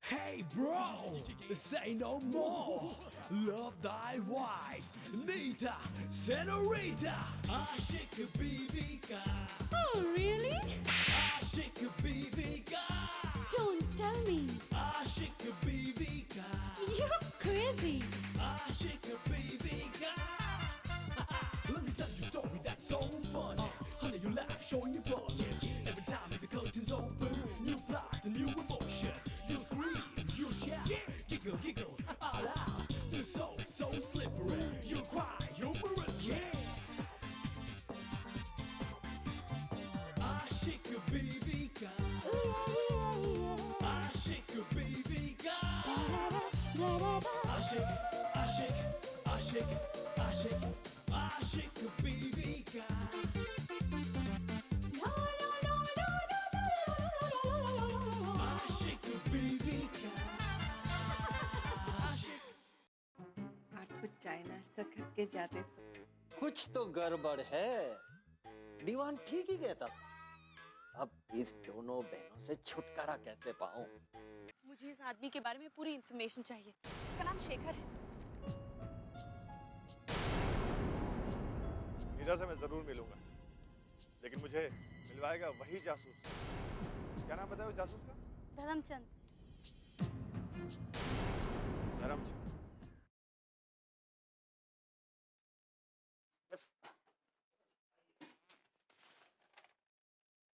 Hey bro, say no more. Love thy wife, Nita, senorita. Aşık BBK. Oh, really? Aşık BBK. Don't tell me. Aşık BBK. You're crazy. Aşık BBK. Let me tell you a story that's so funny. Honey, you laugh, showing your body. Every time the curtains open, new plot, a new emotion. You scream, you shout, giggle, giggle, all out. You're so slippery. You cry, humorous, yeah. Aşık BBK. Aşık BBK. Aşık, aşık, aşık, aşık, aşık BBK. Aşık BBK. Aşık. आज कुछ चाय नाश्ता करके जाते थे। कुछ तो गड़बड़ है। दीवान ठीक ही कहता था। अब इस दोनों बहनों से छुटकारा कैसे पाऊं? मुझे इस आदमी के बारे में पूरी इन्फॉर्मेशन चाहिए। इसका नाम शेखर है। नीरज से मैं जरूर मिलूंगा, लेकिन मुझे मिलवाएगा वही जासूस। क्या नाम बताया उस जासूस का? धर्मचंद। धर्मचंद।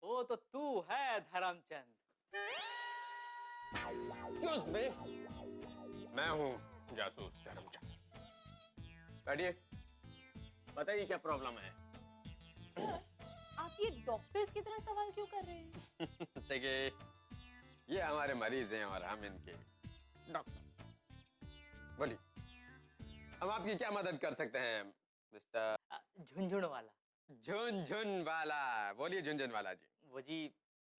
वो तो तू है धर्मचंद। Excuse me? मैं हूँ जासूस धर्मचंद। बैठिए, बताइए क्या प्रॉब्लम है। आप ये डॉक्टर्स की तरह सवाल क्यों कर रहे हैं? देखिए, ये हमारे मरीज हैं और हम इनके डॉक्टर। बोलिए, हम आपकी क्या मदद कर सकते हैं मिस्टर झुनझुन वाला। झुनझुन वाला? बोलिए झुनझुन वाला जी। वो जी,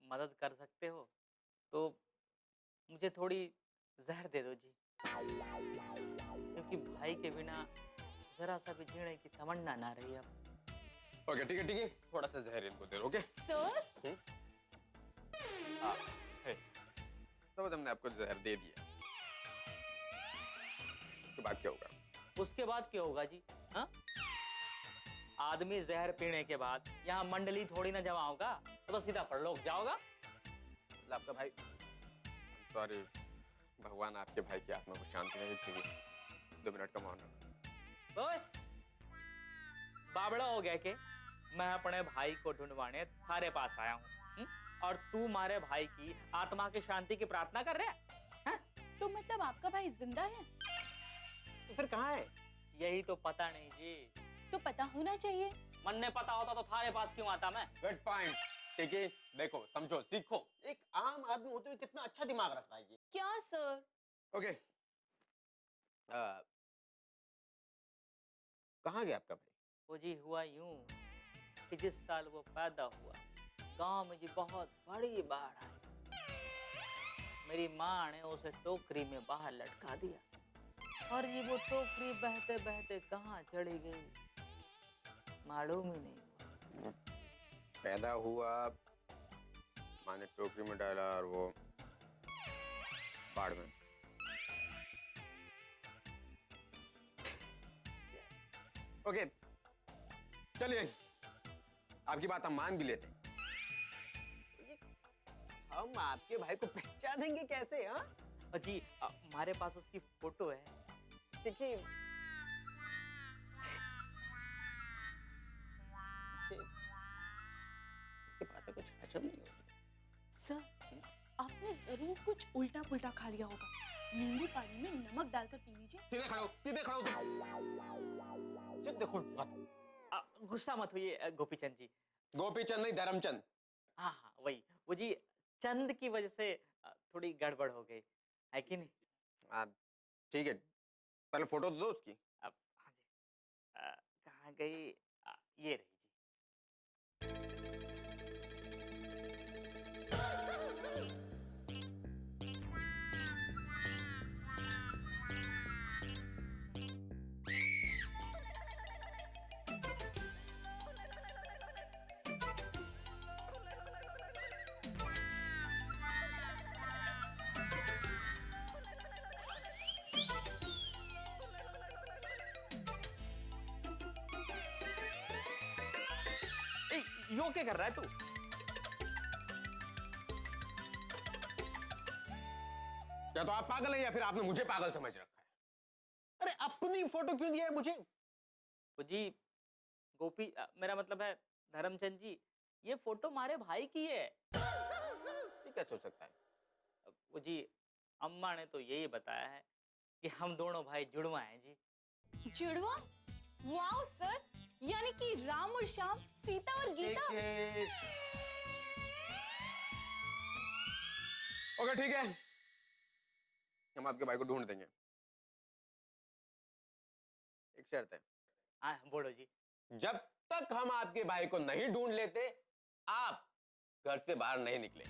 मदद कर सकते हो तो मुझे थोड़ी जहर दे दो जी, क्योंकि भाई के बिना जरा सा भी जीने की तमन्ना ना रही अब। ओके, ठीक है ठीक है, थोड़ा सा जहर इनको दे दो। ओके, सर, समझ, हमने आपको जहर दे दिया, तो बात क्या होगा? उसके बाद क्या होगा जी? हाँ, आदमी जहर पीने के बाद यहाँ मंडली थोड़ी ना जमा होगा, तो सीधा परलोक जाओगा। मतलब आपका भाई, सॉरी, भगवान आपके भाई की आत्मा को शांति नहीं थी। 2 मिनट का मौन रखो। ओए, बाबड़ा हो गया के मैं अपने भाई को ढूंढवाने थारे पास आया हूँ, और तू मारे भाई की आत्मा की शांति की प्रार्थना कर रहा है? तो मतलब आपका भाई जिंदा है? तो फिर कहाँ है? यही तो पता नहीं जी। तो पता होना चाहिए। मन ने पता होता तो थारे पास क्यों आता मैं? Good point. ठीक है, देखो, समझो, सीखो। एक आम आदमी होते हुए कितना अच्छा दिमाग रखता है ये। क्या सर? ओके, कहाँ गया आपका भाई? वो जी हुआ यूं कि जिस साल वो पैदा हुआ, गांव में जी बहुत बड़ी बाढ़ आई। मेरी माँ ने उसे टोकरी में बाहर लटका दिया, और ये वो टोकरी बहते बहते कहाँ चली गई मालूम ही नहीं हुआ। पैदा हुआ, माँ ने टोकरी में डाला और वो बाढ़ में। ओके, चलिए, आपकी बात हम मान भी लेते हैं। हम आपके भाई को पहचानेंगे कैसे? हाँ और जी, हमारे पास उसकी फोटो है। देखिए, इसके बातें कुछ हजम नहीं होती। सर, आपने जरूर कुछ उल्टा पुल्टा खा लिया होगा। नींबू पानी में नमक डालकर पी लीजिए। सीधे खड़ो, सीधे खड़ो तुम। चुप, देखो बात। गुस्सा मत होइए गोपीचंद जी। गोपीचंद नहीं, धर्मचंद। हाँ हाँ, वही वो जी, चंद की वजह से थोड़ी गड़बड़ हो गई है कि नहीं? आप ठीक है, पहले फोटो तो दो उसकी। अब हाँ जी, कहाँ गई? ये रही जी। ओके कर रहा है तू? या तो आप पागल हैं या फिर आपने मुझे पागल समझ रखा है। अरे अपनी फोटो क्यों दिया है मुझे? वो जी गोपी मेरा मतलब है धर्मचंद जी, ये फोटो हमारे भाई की है। ये कैसे हो सकता है? वो जी अम्मा ने तो यही बताया है कि हम दोनों भाई जुड़वा हैं जी। जुड़वा? वाओ सर, यानी कि राम और श्याम, सीता और गीता। ओके ठीक है, हम आपके भाई को ढूंढ देंगे। एक शर्त है। हाँ बोलो जी। जब तक हम आपके भाई को नहीं ढूंढ लेते, आप घर से बाहर नहीं निकले।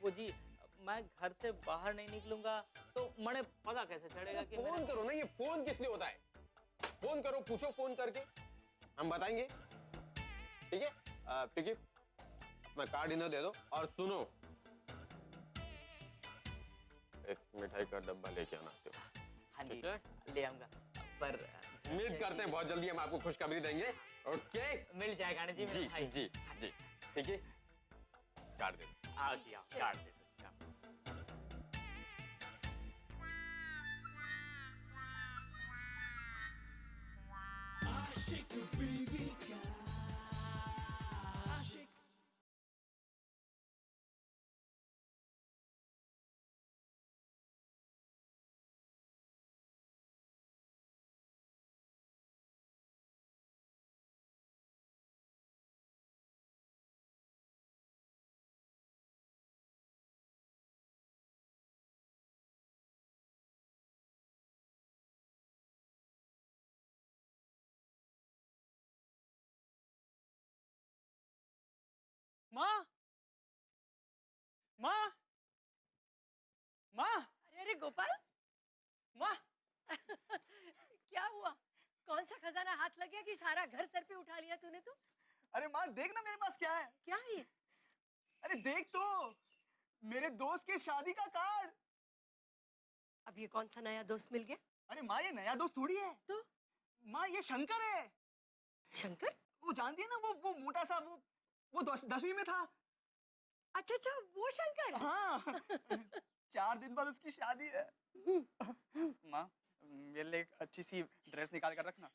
वो जी मैं घर से बाहर नहीं निकलूंगा तो मने पता कैसे चढ़ेगा कि फोन करो ना, ये फोन किस लिए होता है? फोन करो, पूछो फोन करके, हम बताएंगे। ठीक है? ठीक है, अपना कार्ड इन्हें दे दो और सुनो, एक मिठाई का डब्बा लेके आना। हाँ जी ठीक है? ले आऊंगा, पर उम्मीद करते हैं बहुत जल्दी हम आपको खुशखबरी देंगे। ओके, मिल जाएगा ना जी मेरे जी भाई। जी जी, ठीक है, कार्ड दे दो। आओ जी आओ, कार्ड दे दो। आशिक बीवी का आशिक। माँ, माँ, माँ, अरे गोपाल, माँ, क्या हुआ? कौन सा खजाना हाथ लग गया कि सारा घर सर पे उठा लिया तूने तो? अरे माँ देख ना मेरे पास क्या है। क्या है ये? अरे देख तो, मेरे दोस्त के शादी का कार्ड। अब ये कौन सा नया दोस्त मिल गया? अरे माँ ये नया दोस्त थोड़ी है। तो? माँ ये शंकर है। शंकर? वो जानती है ना, वो मोटा सा, वो 10वीं में था। अच्छा अच्छा, वो शंकर। हाँ 4 दिन बाद उसकी शादी है। माँ मेरे लिए एक अच्छी सी ड्रेस निकाल कर रखना,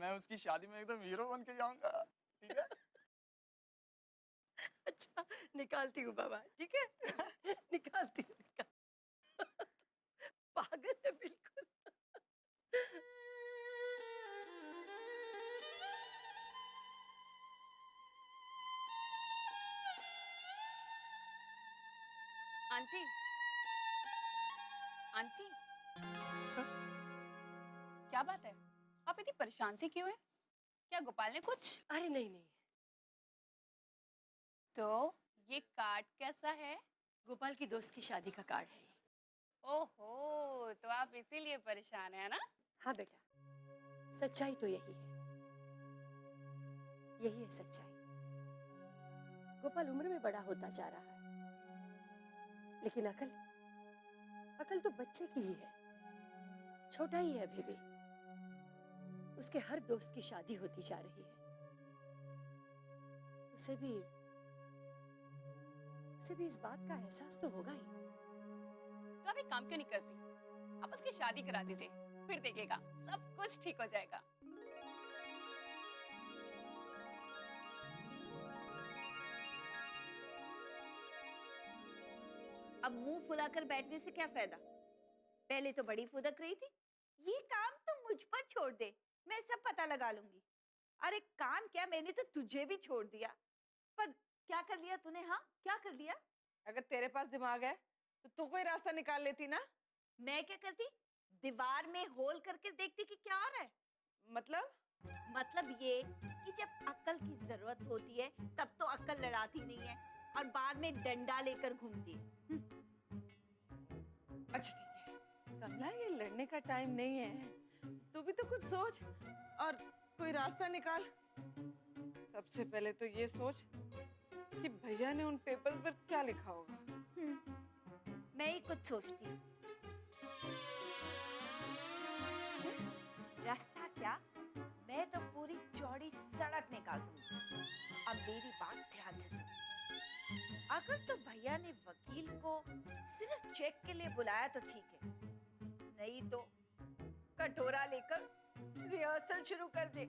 मैं उसकी शादी में एकदम हीरो बन के जाऊंगा। ठीक है? अच्छा निकालती हूँ बाबा, ठीक है? निकालती हूँ। पागल है बिल्कुल। आंटी, आंटी, क्या बात है? आप इतनी परेशान सी क्यों है? क्या गोपाल ने कुछ? अरे नहीं नहीं, तो ये कार्ड कैसा है? गोपाल की दोस्त की शादी का कार्ड है ये। ओहो, तो आप इसीलिए परेशान है ना? हाँ बेटा, सच्चाई तो यही है, यही है सच्चाई। गोपाल उम्र में बड़ा होता जा रहा है, लेकिन अकल तो बच्चे की ही है, छोटा ही है अभी भी। उसके हर दोस्त की शादी होती जा रही है, उसे भी इस बात का एहसास तो होगा ही। तो आप एक काम क्यों नहीं करती? आप उसकी शादी करा दीजिए, फिर देखिएगा सब कुछ ठीक हो जाएगा। अब मुंह फुलाकर बैठने से क्या फायदा? पहले तो बड़ी फुदक रही थी। ये काम तुम मुझ पर छोड़ दे, मैं सब पता लगा लूंगी। अरे काम क्या, मैंने तो तुझे भी छोड़ दिया, पर क्या कर लिया तूने? हाँ क्या कर लिया? अगर तेरे पास दिमाग है तो तू कोई रास्ता निकाल लेती ना। मैं क्या करती? दीवार में होल करके देखती कि क्या हो रहा है। मतलब ये कि जब अक्ल की जरूरत होती है तब तो अक्ल लड़ाती नहीं है और बाद में डंडा लेकर घूमती है। अच्छा ठीक है कमला, ये लड़ने का टाइम नहीं है, तू भी तो कुछ सोच और कोई रास्ता निकाल। सबसे पहले तो ये सोच कि भैया ने उन पेपर पर क्या लिखा होगा। मैं ही कुछ सोचती हूँ। रास्ता क्या, मैं तो पूरी चौड़ी सड़क निकाल दूंगी। अब मेरी बात ध्यान से सुन। अगर तो भैया ने वकील को सिर्फ चेक के लिए बुलाया तो ठीक है, नहीं तो कटोरा लेकर रिहर्सल शुरू कर दे।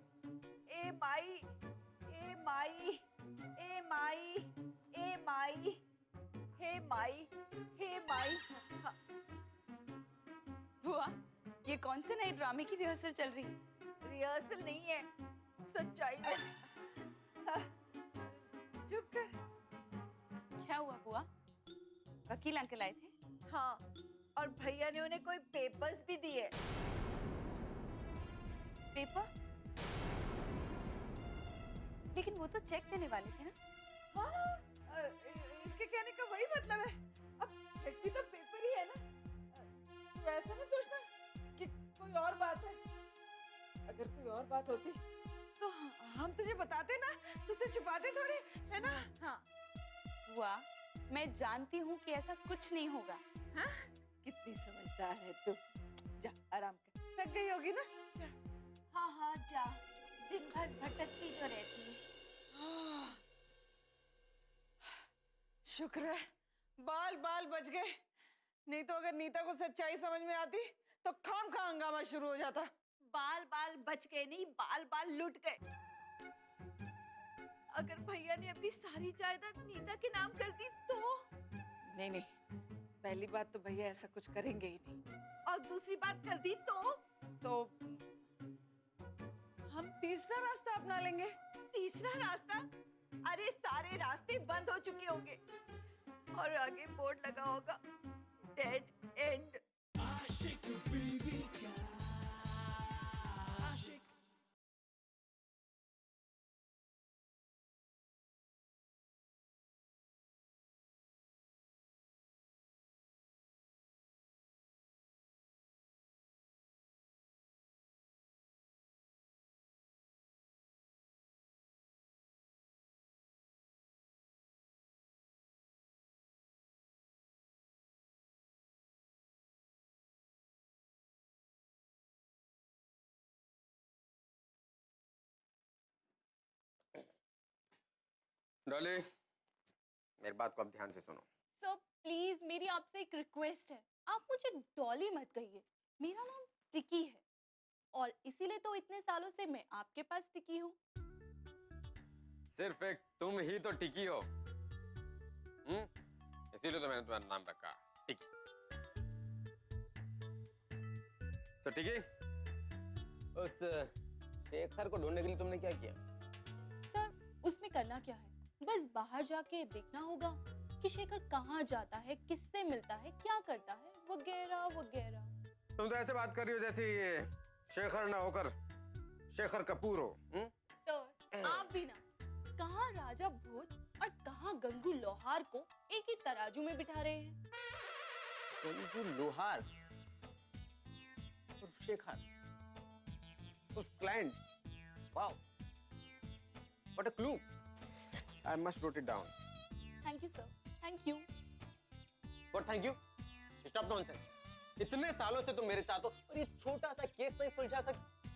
ए माई, ए माई, ए माई, ए माई, हे माई, हे माई। हाँ। बुआ, ये कौन से नए ड्रामे की रिहर्सल चल रही है? रिहर्सल नहीं है, सच्चाई है। हाँ, चुप कर। क्या हुआ बुआ? वकील अंकल आए थे? हाँ, और भैया ने उन्हें कोई पेपर्स भी दिए। पेपर? लेकिन वो तो चेक देने वाले थे ना? हाँ, इसके कहने का वही मतलब है। अब चेक भी तो पेपर ही है ना। तो ऐसा मत सोचना कि कोई और बात है। अगर कोई और बात होती तो हम तुझे बताते ना, तुझे छुपाते थोड़ी, है ना? हाँ। बुआ, मैं जानती हूँ कि ऐसा कुछ नहीं होगा। हाँ? कितनी समझदार है तू। जा आराम कर, थक गई होगी ना? जा। हाँ हाँ जा, दिन भर भटकती जो रहती है। शुक्र है बाल बाल बच गए, नहीं तो अगर नीता को सच्चाई समझ में आती तो खामखा हंगामा शुरू हो जाता। बाल बाल बच गए नहीं, बाल बाल लुट गए। अगर भैया ने अपनी सारी जायदाद नीता के नाम कर दी तो? नहीं नहीं, पहली बात तो भैया ऐसा कुछ करेंगे ही नहीं। और दूसरी बात कर दी तो हम तीसरा रास्ता अपना लेंगे। तीसरा रास्ता? अरे सारे रास्ते बंद हो चुके होंगे और आगे बोर्ड लगा होगा डेड एंड। आशिक बीवी का आशिक। डॉली, मेरी बात को अब ध्यान से सुनो। सर प्लीज, मेरी आपसे एक रिक्वेस्ट है, आप मुझे डॉली मत कहिए। मेरा नाम टिकी है और इसीलिए तो इतने सालों से मैं आपके पास टिकी हूँ। सिर्फ एक तुम ही तो टिकी हो, इसीलिए तो मैंने तुम्हारा नाम रखा टिकी। तो टिकी, उस शेखर को ढूंढने के लिए तुमने क्या किया? सर उसमें करना क्या है, बस बाहर जाके देखना होगा कि शेखर कहाँ जाता है, किससे मिलता है, क्या करता है, वगैरह वगैरह। तुम तो ऐसे बात कर रही हो जैसे ये शेखर ना होकर शेखर कपूर हो। तो आप भी ना, कहाँ राजा भोज और कहाँ गंगू लोहार को एक ही तराजू में बिठा रहे हैं। गंगू लोहार उर्फ शेखर उर्फ client, wow, what a clue. I must note it down. Thank you sir, thank you. What thank you? Stop nonsense. इतने सालों से तुम मेरे साथ हो और ये छोटा सा केस नहीं सुलझा सकते।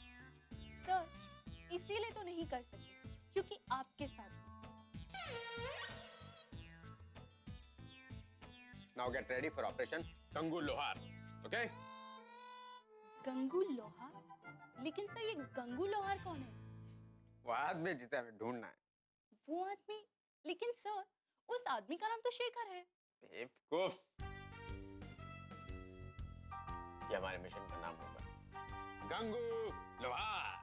सर इसीलिए तो नहीं कर सकती क्योंकि आपके साथ हूँ। Now get ready for operation Gangu लोहार, okay? गंगू लोहार? लेकिन सर ये गंगू लोहार कौन है? वो आदमी जिसे हमें ढूंढना है। वो आदमी? लेकिन सर उस आदमी का नाम तो शेखर है। बेवकूफ, ये हमारे मिशन का नाम होगा, गंगू लोहार।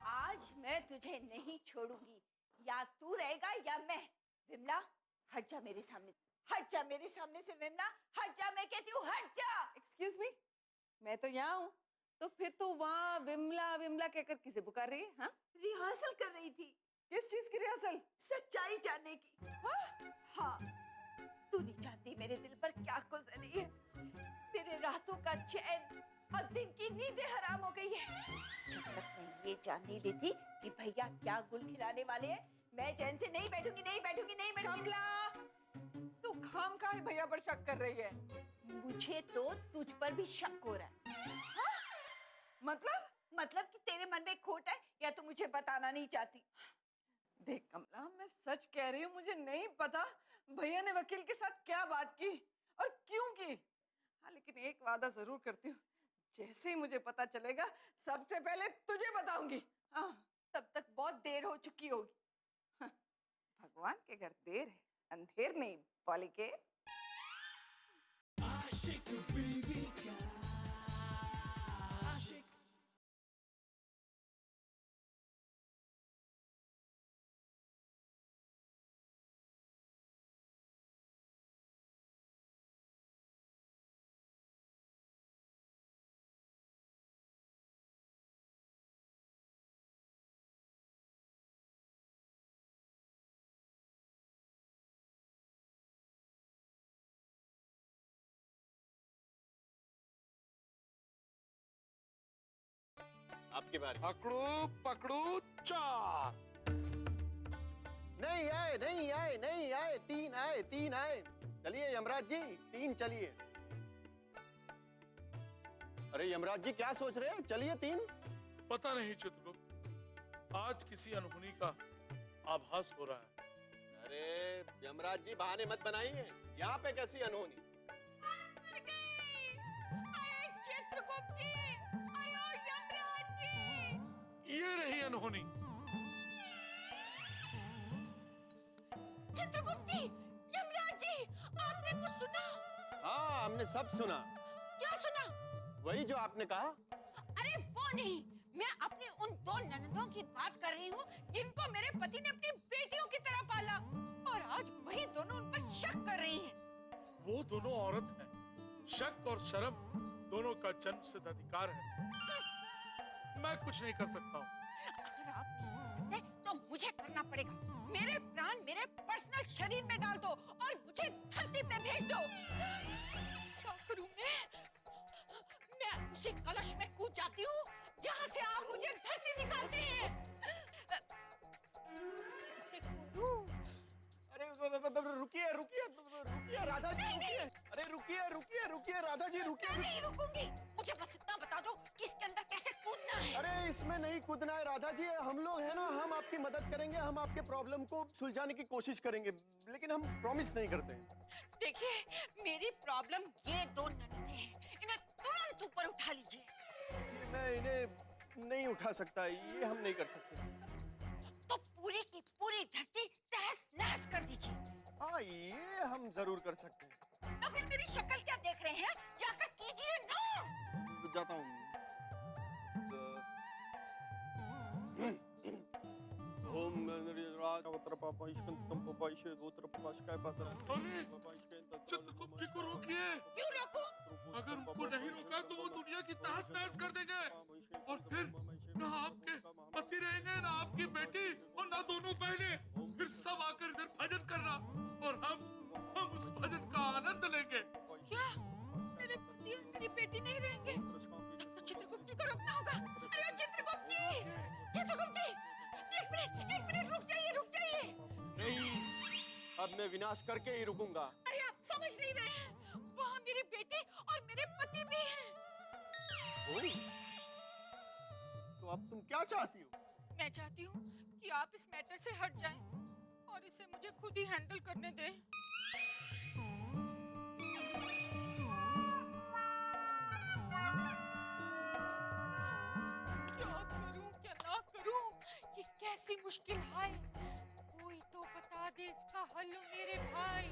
आज मैं तुझे नहीं छोड़ूंगी, या तू रहेगा या मैं। विमला हट जा मेरे सामने, हट जा मेरे सामने से। विमला हट जा, मैं कहती हूँ हट जा। एक्सक्यूज मी, मैं तो यहाँ हूँ, तो फिर तो वहाँ विमला विमला कहकर किसे पुकार रही है? हाँ, रिहर्सल कर रही थी। किस चीज की रिहर्सल? सच्चाई जानने की। हाँ, तू नहीं जानती मेरे दिल पर क्या गुजर रही है। मेरे रातों का चैन और दिन की नींदें हराम हो गई है। जब तक मैं ये जान नहीं लेती कि भैया क्या गुल खिलाने वाले हैं, मैं चैन से नहीं बैठूंगी, नहीं बैठूंगी, नहीं बैठूंगी। कमला, तू खामखा भैया पर शक कर रही है। मुझे तो तुझ पर भी शक हो रहा है। मतलब? मतलब कि तेरे मन में खोट है या तू मुझे बताना नहीं चाहती? देख कमला, मैं सच कह रही हूँ, मुझे नहीं पता भैया ने वकील के साथ क्या बात की और क्यों की। हाँ, लेकिन एक वादा जरूर करती हूँ, जैसे ही मुझे पता चलेगा सबसे पहले तुझे बताऊंगी। हाँ, तब तक बहुत देर हो चुकी होगी। भगवान के घर देर है, अंधेर नहीं बालिके। आशिक बीवी का आशिक। आपकी बारी। पकड़ो पकड़ो चार। नहीं आए, नहीं आए, नहीं आए, तीन आए, तीन आए। चलिए यमराज जी, तीन चलिए। अरे यमराज जी क्या सोच रहे हैं? चलिए तीन। पता नहीं चित्रगुप्त, आज किसी अनहोनी का आभास हो रहा है। अरे यमराज जी बहाने मत बनाइए, यहाँ पे कैसी अनहोनी? चित्रगुप्त जी, अरे ओ यमराज जी। ये रही अनहोनी। चित्रगुप्त जी, यमराज जी, आपने कुछ सुना? हाँ हमने सब सुना। क्या सुना? वही जो आपने कहा। अरे वो नहीं, मैं अपनी उन दो ननदों की बात कर रही हूँ जिनको मेरे पति ने अपनी बेटियों की तरह पाला, और आज वही दोनों उन पर शक कर रही हैं। वो दोनों औरत हैं। शक और शर्म दोनों का जन्म सिद्ध अधिकार है। मैं कुछ नहीं कर सकता हूँ। अगर आप नहीं कर सकते तो मुझे करना पड़ेगा। मेरे प्राण मेरे पर्सनल शरीर में डाल दो और मुझे धरती पे भेज दो। क्या करूं मैं उसी कलश में कूद जाती हूँ जहाँ से आप मुझे धरती निकालते हैं। उसे कूदूं। अरे रुकिए रुकिए रुकिए राधा जी, रुकिए। अरे रुकिए रुकिए रुकिए राधा जी, रुकिए। मैं नहीं रुकूंगी, मुझे बस इतना बता दो कि इसके अंदर कैसे कूदना है। अरे इसमें नहीं कूदना है राधा जी, हम लोग हैं ना, हम आपकी मदद करेंगे, हम आपके प्रॉब्लम को सुलझाने की कोशिश करेंगे, लेकिन हम प्रॉमिस नहीं करते। देखिए मेरी प्रॉब्लम ये दो ननदें हैं, इन्हें तुरंत ऊपर उठा लीजिए। मैं इन्हें नहीं उठा सकता, ये हम नहीं कर सकते। तो पूरी की पूरी धरती तहस नहस कर दीजिए। हाँ ये हम जरूर कर सकते हैं। तो फिर मेरी शक्ल क्या देख रहे हैं? जाकर कीजिए ना। जाता हूँ। ओम चित्रगुप्त जी को रोकिए। क्यों रोकूं? अगर उनको नहीं रोका तो वो दुनिया की तहस नहस कर देंगे, और फिर ना आपके पति रहेंगे, ना आपकी बेटी, और ना दोनों बहनें। फिर सब आकर इधर भजन करना, और हम उस भजन का आनंद लेंगे। क्या मेरे पति और मेरी बेटी नहीं रहेंगे? तब तो चित्रगुप्त जी को रोकना होगा। अरे चित्रगुप्त जी, चित्रगुप्त जी, एक मिनट रुक जाइए, रुक जाइए। नहीं, अब मैं विनाश करके ही रुकूंगा। अरे आप समझ नहीं रहे हैं, वहाँ मेरी बेटी और मेरे पति भी हैं। तो अब तुम क्या चाहती हो? मैं चाहती हूँ कि आप इस मैटर से हट जाएं और इसे मुझे खुद ही हैंडल करने दें। क्या करूँ क्या ना करूँ, ये कैसी मुश्किल है। कोई तो बता दे इसका हल मेरे भाई।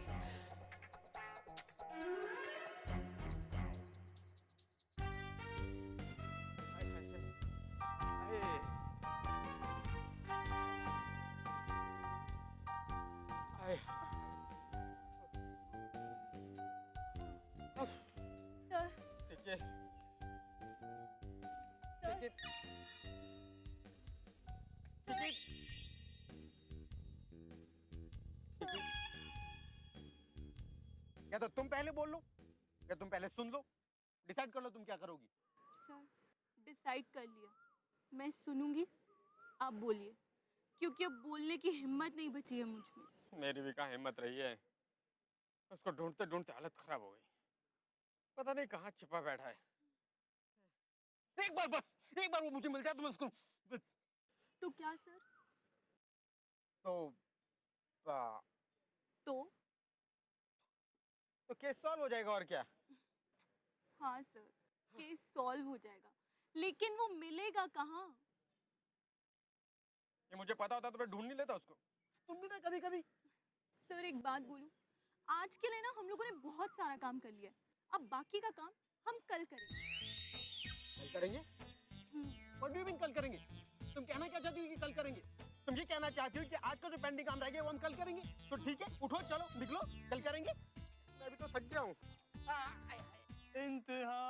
सर देखिए सर या तो तुम पहले बोल लो या तुम पहले सुन लो, डिसाइड कर लो तुम क्या करोगी। सर डिसाइड कर लिया, मैं सुनूंगी, आप बोलिए, क्योंकि अब बोलने की हिम्मत नहीं बची है मुझ में। मेरी भी कहाँ हिम्मत रही है, उसको ढूंढते ढूंढते हालत खराब हो गई, पता नहीं कहाँ छिपा बैठा है। एक बार बस एक बार वो मुझे मिल जाए तो मैं उसको तो क्या सर? तो तो केस सॉल्व हो जाएगा और क्या। हाँ सर, केस सॉल्व हो जाएगा, लेकिन वो मिलेगा कहाँ? ये मुझे पता होता तो मैं ढूंढ नहीं लेता उसको। तुम भी ना कभी कभी। सर एक बात बोलूं, आज के लिए ना हम लोगों ने बहुत सारा काम कर लिया है, अब बाकी का काम हम कल करेंगे। कल करेंगे? What do you mean कल करेंगे? तुम कहना क्या चाहती हो कि कल करेंगे? तुम ये कहना चाहती हो कि आज का जो पेंडिंग काम रह गया वो हम कल करेंगे? तो ठीक है, उठो चलो निकलो, कल करेंगे। मैं अभी तो थक गया हूँ। इंतहा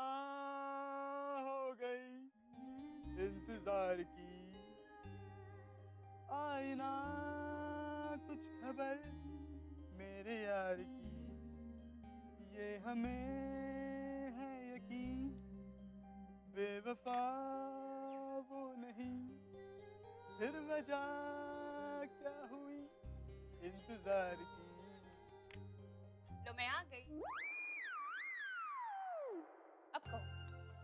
हो गई इंतजार की, आई ना कुछ खबर मेरे यार की, ये हमें है यकीन बेवफा वो नहीं, फिर वजह क्या हुई इंतजार की। लो मैं आ गई। अब कहो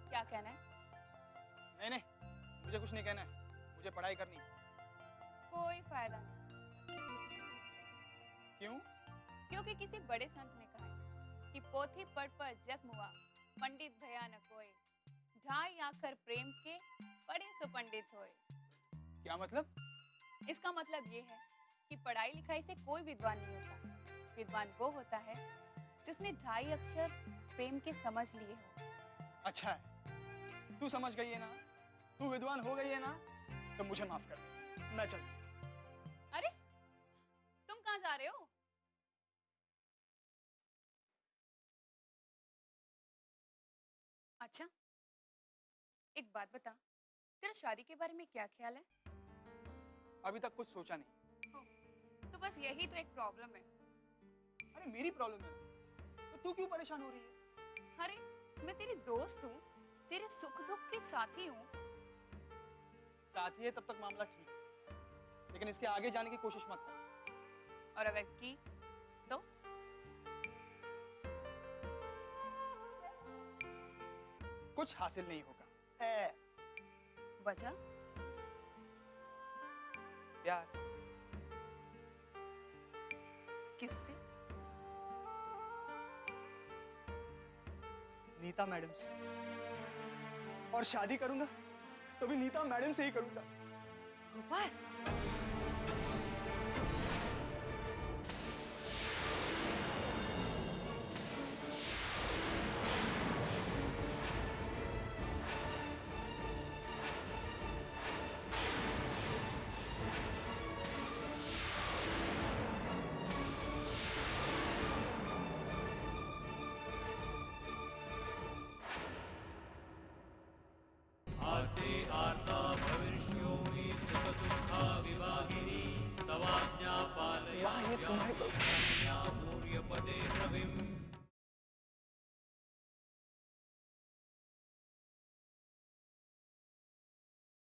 क्या कहना है? नहीं नहीं, मुझे कुछ नहीं कहना है, मुझे पढ़ाई करनी है। कोई फायदा नहीं। क्यों? क्योंकि किसी बड़े संत ने कहा है कि पोथी पढ़ जख्म हुआ, पंडित भया न कोई, ढाई आखर प्रेम के पढ़े सो पंडित होए। क्या मतलब? इसका मतलब ये है कि पढ़ाई लिखाई से कोई विद्वान नहीं होता। विद्वान वो होता है जिसने ढाई अक्षर प्रेम के समझ लिए हो। अच्छा है, तू समझ गई है ना, तू विद्वान हो गई है ना, तो मुझे माफ कर दे, मैं चल। अरे तुम कहाँ जा रहे हो? अच्छा एक बात बता, तेरा शादी के बारे में क्या ख्याल है? अभी तक कुछ सोचा नहीं। तो बस यही तो एक प्रॉब्लम है। अरे मेरी प्रॉब्लम है, तो तू क्यों परेशान हो रही है? अरे मैं तेरी दोस्त हूँ, तेरे सुख दुख के साथी हूँ। साथी है तब तक मामला ठीक है, लेकिन इसके आगे जाने की कोशिश मत कर। और अगर की तो? कुछ हासिल नहीं होगा। वजह? प्यार। किससे? नीता मैडम से। और शादी करूंगा तो भी नीता मैडम से ही करूंगा। गोपाल, माँ, ये तुम्हारी